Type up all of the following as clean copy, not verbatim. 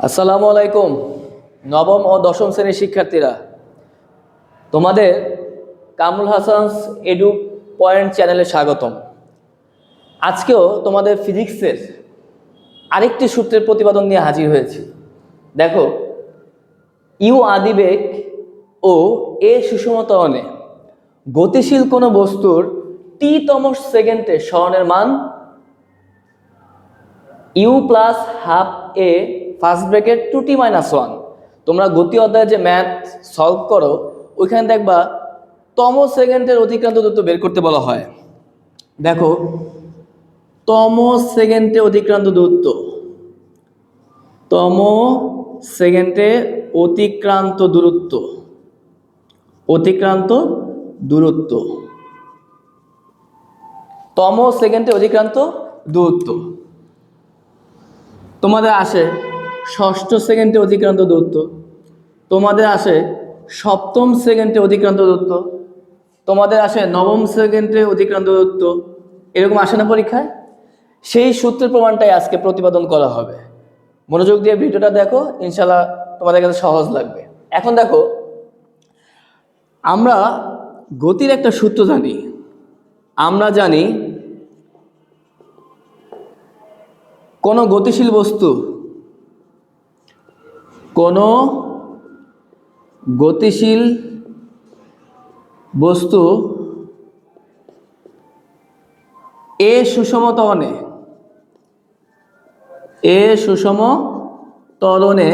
আসসালামু আলাইকুম। নবম ও দশম শ্রেণীর শিক্ষার্থীরা, তোমাদের কামরুল হাসানস এডু পয়েন্ট চ্যানেলে স্বাগতম। আজকেও তোমাদের ফিজিক্সের আরেকটি সূত্রের প্রতিপাদন নিয়ে হাজির হয়েছি। দেখো, ইউ আদিবেগ ও এ সুষম ত্বরণে গতিশীল কোনো বস্তুর টি-তম সেকেন্ডে সরণের মান U plus half A first bracket 2t-1। তোমরা গতি অধ্যায়ে যে ম্যাথ সলভ করো, ওইখানে দেখবা তম সেকেন্ডের অতিক্রান্ত দূরত্ব বের করতে বলা হয়। দেখো, তম সেকেন্ডে অতিক্রান্ত দূরত্ব, তম সেকেন্ডে অতিক্রান্ত দূরত্ব, অতিক্রান্ত দূরত্ব, তম সেকেন্ডে অতিক্রান্ত দূরত্ব। তোমাদের আসে ষষ্ঠ সেকেন্ডে অতিক্রান্ত দূরত্ব, তোমাদের আসে সপ্তম সেকেন্ডে অতিক্রান্ত দূরত্ব, তোমাদের আসে নবম সেকেন্ডে অতিক্রান্ত দূরত্ব। এরকম আসে না পরীক্ষায়? সেই সূত্রের প্রমাণটাই আজকে প্রতিপাদন করা হবে। মনোযোগ দিয়ে ভিডিওটা দেখো, ইনশাল্লাহ তোমাদের কাছে সহজ লাগবে। এখন দেখো, আমরা গতির একটা সূত্র জানি। আমরা জানি কোনো গতিশীল বস্তু, কোনো গতিশীল বস্তু এ সুষম ত্বরণে, এ সুষম ত্বরণে,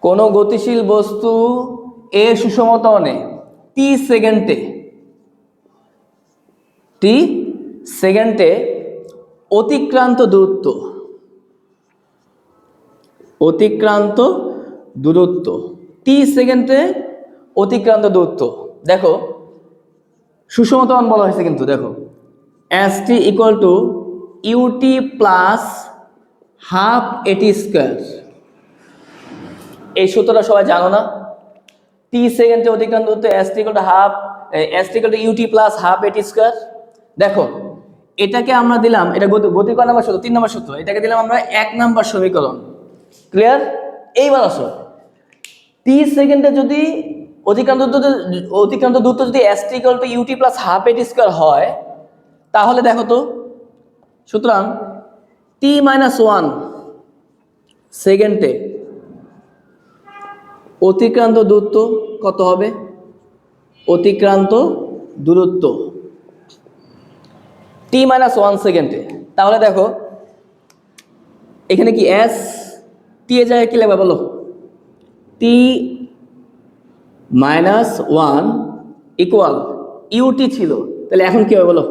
কোনো গতিশীল বস্তু এ সুষম ত্বরণে টি সেকেন্ডে অতিক্রান্ত দূরত্ব, অতিক্রান্ত দূরত্ব, টি সেকেন্ডে অতিক্রান্ত দূরত্ব। দেখো, সুষম ত্বরণ বলা হয়েছে কিন্তু। দেখো, S T equal to UT plus half এটি স্কোয়ার। এই সূত্রটা সবাই জানো না? টি সেকেন্ডে অতিক্রান্ত দূরত্ব S T equal to half, S T equal to UT plus half এটি স্কোয়ার। দেখো, এটাকে আমরা দিলাম, এটা গতি কয় নাম্বার সূত্র? 3 নম্বর সূত্র। এটাকে দিলাম আমরা 1 নম্বর সমীকরণ। ক্লিয়ার? এইবার আসো, টি সেকেন্ডে যদি অতিক্রান্ত দূরত্ব যদি S T equal to UT plus half এটি স্কোয়ার হয়, তাহলে দেখো তো, সুতরাং t-1 সেকেন্ডে অতিক্রান্ত দূরত্ব কত হবে? অতিক্রান্ত দূরত্ব t-1 সেকেন্ডে। তাহলে দেখো, এখানে কি এস টি এর জায়গায় কি লাগবে বলো? t-1 ইকুয়াল ইউটি ছিল, তাহলে এখন কি হবে বলো?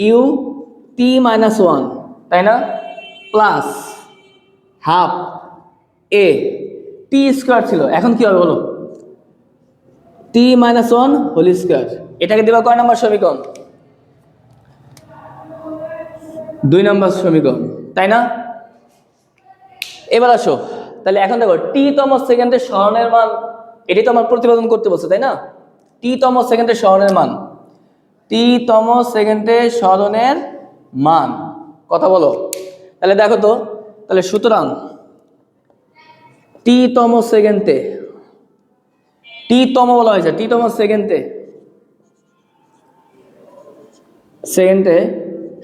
ইউ t-1, তাই না? Plus half A T square ছিল, এখন কি হবে বলো? t-1 whole square. এটাকে দেবা কয় নম্বর সমীকরণ? 2 নম্বর সমীকরণ, তাই না? এবার আসো, তাহলে এখন দেখো, টি-তম সেকেন্ডে সরণের মান, এটি তো আমার প্রতিপাদন করতে বলছে, তাই না? টি-তম সেকেন্ডে সরণের মান, টি-তম সেকেন্ডে সরণের মান কথা বলো। তাহলে দেখো তো, তাহলে সুতরাং টি-তম সেকেন্ডে, টি-তম বলা হয়েছে, টি-তম সেকেন্ডে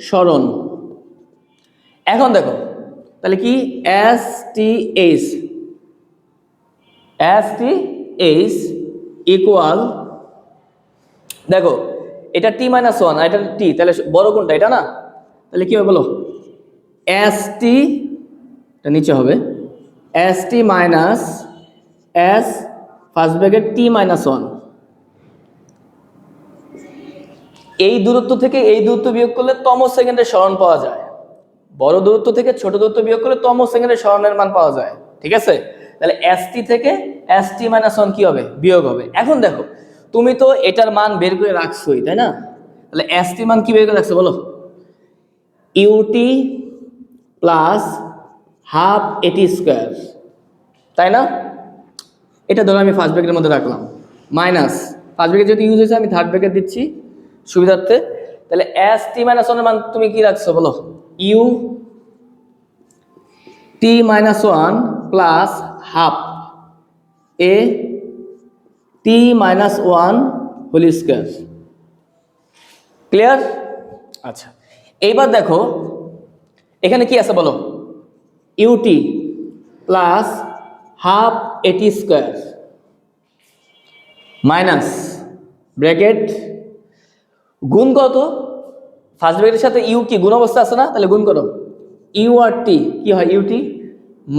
সরণ। এখন দেখো, তাহলে কি এস টি এইচ ইকুয়াল, দেখো এটা t-1 আর এটা টি, তাহলে বড় কোনটা? এটা না? তাহলে কি হবে বলো? এস টি, এটা নিচে হবে S T minus S first bracket t-1। এই দূরত্ব থেকে এই দূরত্ব বিয়োগ করলে তম সেকেন্ডের সরণ পাওয়া যায়। বড় দূরত্ব থেকে ছোট দূরত্ব বিয়োগ করলে তম সেকেন্ডের সরণের মান পাওয়া যায়। ঠিক আছে? তাহলে এস টি থেকে এস t-1 কি হবে? বিয়োগ হবে। এখন দেখো, তুমি তো এটার মান বের করে রাখছোই, তাই না? তাহলে এস টি মান কি বের করে রাখছো বলো? ইউটি প্লাস হাফ এটি স্কোয়ার, তাই না? এটা ধরো আমি ফার্স্ট ব্র্যাকেটের মধ্যে রাখলাম, মাইনাস ফার্স্ট ব্র্যাকেট যেহেতু ইউজ হয়েছে আমি থার্ড ব্র্যাকেট দিচ্ছি সুবিধার্থে। তাহলে এস t-1 এর মান তুমি কি রাখছো বলো? U T minus one plus half A T minus one whole square. Clear? আচ্ছা, এইবার দেখো এখানে কি আছে বলো, ইউটি প্লাস হাফ এটি স্কোয়ার মাইনাস ব্র্যাকেট গুণ কত, ফার্স্ট ব্র্যাকেটের সাথে ইউ কি গুণ অবস্থা আছে না, তাহলে গুণ করো, ইউ আর টি কি হয়, ইউটি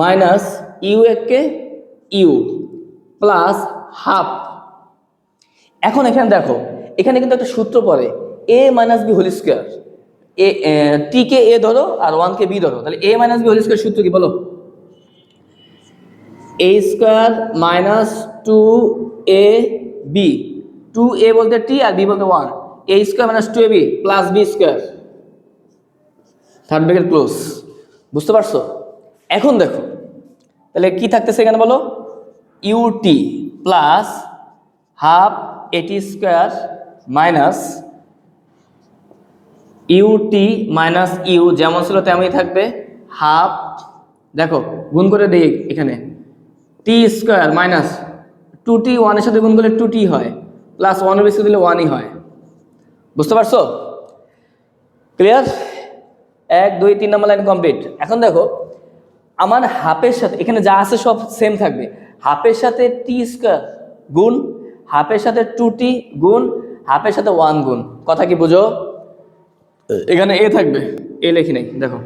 মাইনাস ইউ একে ইউ প্লাস হাফ। এখন এখানে দেখো এখানে কিন্তু একটা সূত্র পড়ে, A minus B whole square, A T কে এ ধরো আর ওয়ান কে বি ধরো, তাহলে A minus B whole square সূত্র কি বলো, A square minus two A B, two A বলতে টি আর বি বলতে one, A square minus two A B plus B square, third bracket close. বুঝতে পারছো? এখন দেখো তাহলে কি থাকতেছে এখানে বলো, ইউটি প্লাস হাফ এটি square minus UT minus U যেমন ছিল তেমনই থাকবে, হাফ দেখো গুণ করে দিই এখানে, টি স্কোয়ার মাইনাস টু টি, ওয়ানের সাথে গুণ করলে টু টি হয়, প্লাস ওয়ানের বেশি দিলে ওয়ানই হয়। বুঝতে পারছো? ক্লিয়ার? 1 2 3 নম্বর লাইন কমপ্লিট। এখন দেখো আমার হাফের সাথে এখানে যা আছে সব সেম থাকবে, হাফের সাথে টি স্কোয়ার গুণ, হাফের সাথে টু টি গুণ, হাফের সাথে ওয়ান গুণ। কথা কি বুঝো? এখানে এ থাকবে, এ লেখি নাই দেখো।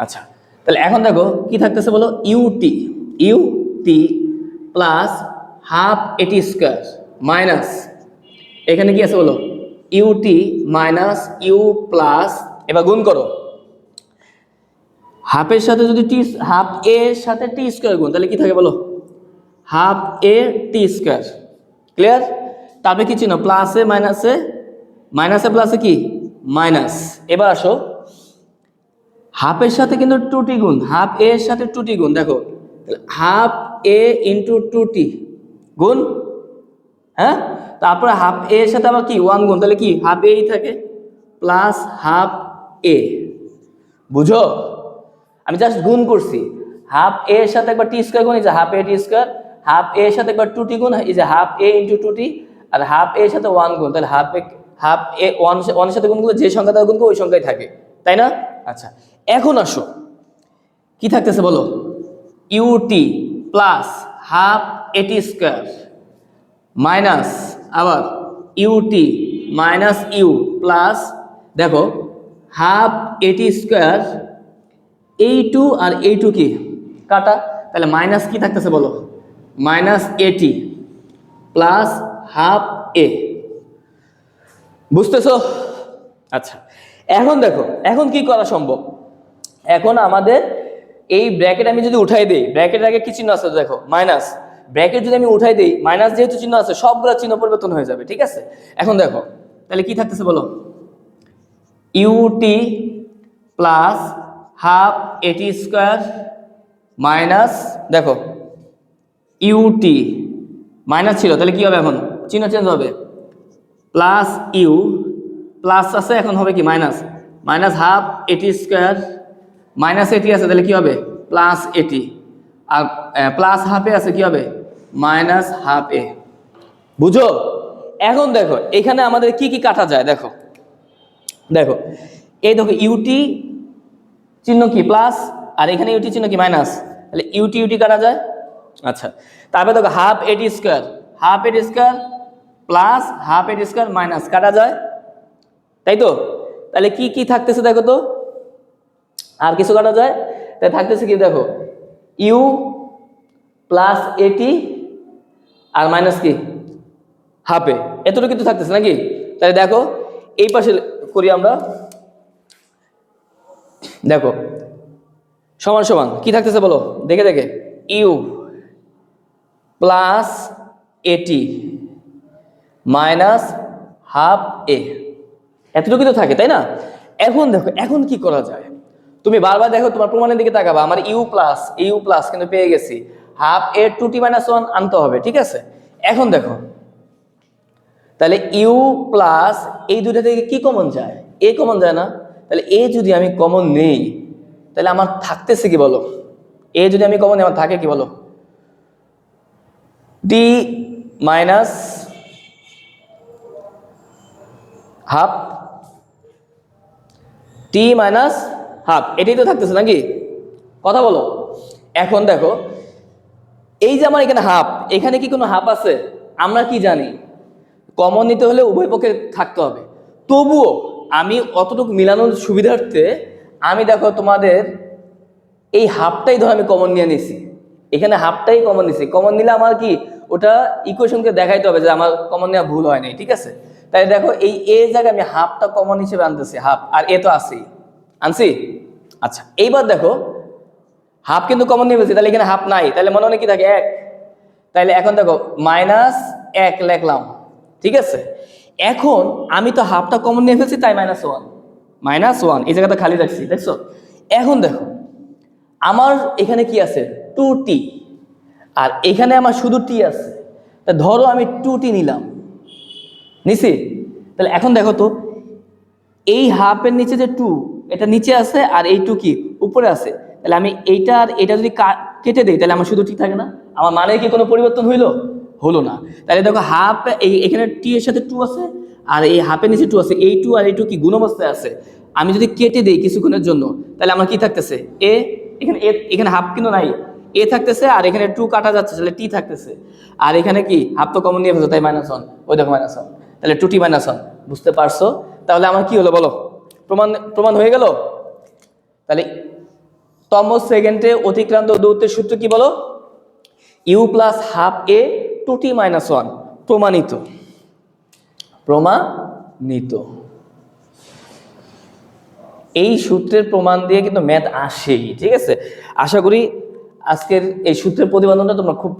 আচ্ছা, তাহলে এখন দেখো কি থাকতেছে বলো, ইউটি ইউটি প্লাস হাফ এটি স্কোয়ার মাইনাস এখানে কি আছে বলো, ইউটি মাইনাস ইউ প্লাস, এবার গুণ করো, হাফের সাথে যদি টি, হাফ এ এর সাথে টি স্কোয়ার গুণ, তাহলে কি থাকে বলো, half A T square. Clear? তারপরে কি চিহ্ন, প্লাসে মাইনাসে, মাইনাসে প্লাসে কি মাইনাস। এবার আসো হাফের সাথে কিন্তু টু টি গুণ, হাফ এ এর সাথে টু টি গুণ, দেখো হাফ এ ইন্টু টু টি গুণ, হ্যাঁ, তারপরে হাফ এ এর সাথে আবার কি ওয়ান গুণ, তাহলে কি হাফ এই থাকে প্লাস হাফ এ। বুঝো? আমি জাস্ট গুণ করছি, হাফ এ এর সাথে একবার টি স্কোয়ার গুণ, এই যে half A T square, half এ এর সাথে একবার টু টি গুণ, এই যে হাফ এ ইন্টু টু টি, আর হাফ এ এর সাথে ওয়ান গুণ, তাহলে হাফ এ ওয়ানের সাথে গুণ করলে যে সংখ্যা দ্বারা গুণ করবো ওই সংখ্যাই থাকে, তাই না? আচ্ছা, এখন আসো কি থাকতেছে বলো, ইউটি প্লাস হাফ এটি স্কোয়ার মাইনাস আবার ইউটি মাইনাস ইউ প্লাস, দেখো হাফ এটি স্কোয়ার, এই টু আর এই টু কি কাটা, তাহলে মাইনাস কি থাকতেছে বলো, মাইনাস এটি প্লাস হাফ এ। বুঝতেছো? আচ্ছা, এখন দেখো এখন কি করা সম্ভব, এখন আমাদের এই ব্র্যাকেট আমি যদি উঠাই দিই, ব্র্যাকেটের আগে কি চিহ্ন আছে দেখো মাইনাস, ব্র্যাকেট যদি আমি উঠাই দিই, মাইনাস যেহেতু চিহ্ন আছে সবগুলো চিহ্ন পরিবর্তন হয়ে যাবে, ঠিক আছে? এখন দেখো তাহলে কি থাকতেছে বলো, ইউটি প্লাস হাফ এটি স্কোয়ার মাইনাস, দেখো ইউটি মাইনাস ছিল তাহলে কি হবে, এখন চিহ্ন চেঞ্জ হবে, প্লাস ইউ প্লাস আছে এখন হবে কি মাইনাস, মাইনাস হাফ এটি স্কোয়ার মাইনাস এটি আছে তাহলে কি হবে প্লাস এটি, আর প্লাস হাফে আছে কি হবে মাইনাস হাফ এ। বুঝো? এখন দেখো এখানে আমাদের কি কি কাটা যায়, দেখো দেখো এই দেখো ইউটি চিহ্ন কি প্লাস, আর এখানে ইউটি চিহ্ন কি মাইনাস, তাহলে ইউটি ইউটি কাটা যায়। আচ্ছা, তারপরে দেখো হাফ এটি স্কোয়ার, হাফ এটি স্কোয়ার প্লাস হাফ এটি স্কোয়ার মাইনাস কাটা যায়, তাই তো? তাহলে কি কি থাকতেছে দেখো তো, আর কিছু কাটা যায়, তাই থাকতেছে কি দেখো, ইউ প্লাস এটি আর মাইনাস কি হাফে, এতটুকু কিন্তু থাকতেছে নাকি? তাহলে দেখো এই পাশে করি আমরা, দেখো সমান সমান কি থাকতেছে বলো, দেখে দেখে, ইউ প্লাস এটি মাইনাস হাফ এ, এতটুকু তো থাকে, তাই না? এখন দেখো এখন কি করা যায়, তুমি বারবার দেখো তোমার প্রমাণের দিকে তাকাবা, আমার ইউ প্লাস কিন্তু পেয়ে গেছি, হাফ এ টু টি মাইনাস ওয়ান আনতে হবে, ঠিক আছে? এখন দেখো তাহলে ইউ প্লাস এই দুইটা থেকে কি কমন যায়, এ কমন যায় না, তাহলে এ যদি আমি কমন নেই তাহলে আমার থাকতেছে কি বলো, এ যদি আমি কমন আমার থাকে কি বলো, টি মাইনাস হাফ, টি মাইনাস হাফ, এটাই তো থাকতেছে নাকি, কথা বলো। এখন দেখো এই যে আমার এখানে হাফ, এখানে কি কোনো হাফ আছে? আমরা কি জানি কমন নিতে হলে উভয় পক্ষে থাকতে হবে। তবুও আমি অতটুকু মিলানোর সুবিধার্থে আমি দেখো তোমাদের এই হাফটাই ধর আমি কমন নিয়ে নিছি, এখানে হাফটাই কমন নিছি। কমন নিলে আমার কি ওটা ইকুয়েশনকে দেখাইতে হবে যে আমার কমন নেওয়া ভুল হয় নাই, ঠিক আছে। তাই দেখো এই এ জায়গায় আমি হাফটা কমন হিসেবে আনতেছি, হাফ, আর এ তো আছেই, আনছি। আচ্ছা এইবার দেখো হাফ কিন্তু কমন নিয়ে ফেলছি, তাহলে এখানে হাফ নাই, তাহলে মনে মনে কি থাকে 1। তাহলে এখন দেখো -1 লিখলাম, ঠিক আছে। এখন আমি তো হাফটা কমন নিয়ে ফেলছি, তাই -1 এই জায়গাটা খালি রাখছি, দেখছো। এখন দেখো আমার এখানে কি আছে 2t, আর এখানে আমার শুধু টি আছে। তা ধরো আমি 2t নিলাম, নিছি। তাহলে এখন দেখো তো এই হাফের নিচে যে 2, এটা নিচে আছে, আর এই 2 কি উপরে আছে। তাহলে আমি এইটা আর এটা যদি কেটে দেই, তাহলে আমার শুধু টি থাকে না, আমার মানে কি কোনো পরিবর্তন হলো না। তাহলে দেখো হাফ এখানে টি এর সাথে 2 আছে, আর এই হাফের নিচে 2 আছে, এই 2 আর এই 2 কি গুণ অবস্থায় আছে। আমি যদি কেটে দেই কিছুক্ষণের জন্য, তাহলে আমার কি থাকতেছে এ, এখানে হাফ কিন্তু নাই, এ থাকতেছে, আর এখানে 2 কাটা যাচ্ছে, তাহলে টি থাকতেছে। আর এখানে কি হাফ তো কমন নিয়ে ফেলছো, তাই -1, ওই দেখো -1, তাহলে 2t - 1। বুঝতে পারছো? তাহলে আমার কি হলো বলো, প্রমাণ হয়ে গেল। তাহলে তম সেকেন্ডে অতিক্রান্ত দূরত্বের সূত্র কি বলো, u + ½ a 2t - 1, প্রমাণিত। এই সূত্রের প্রমাণ দিয়ে কিন্তু ম্যাথ আসেই, ঠিক আছে। আশা করি আজকের এই সূত্রের প্রতিপাদনটা তোমরা খুব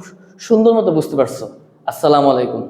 সুন্দর মতো বুঝতে পারছো। আসসালামু আলাইকুম।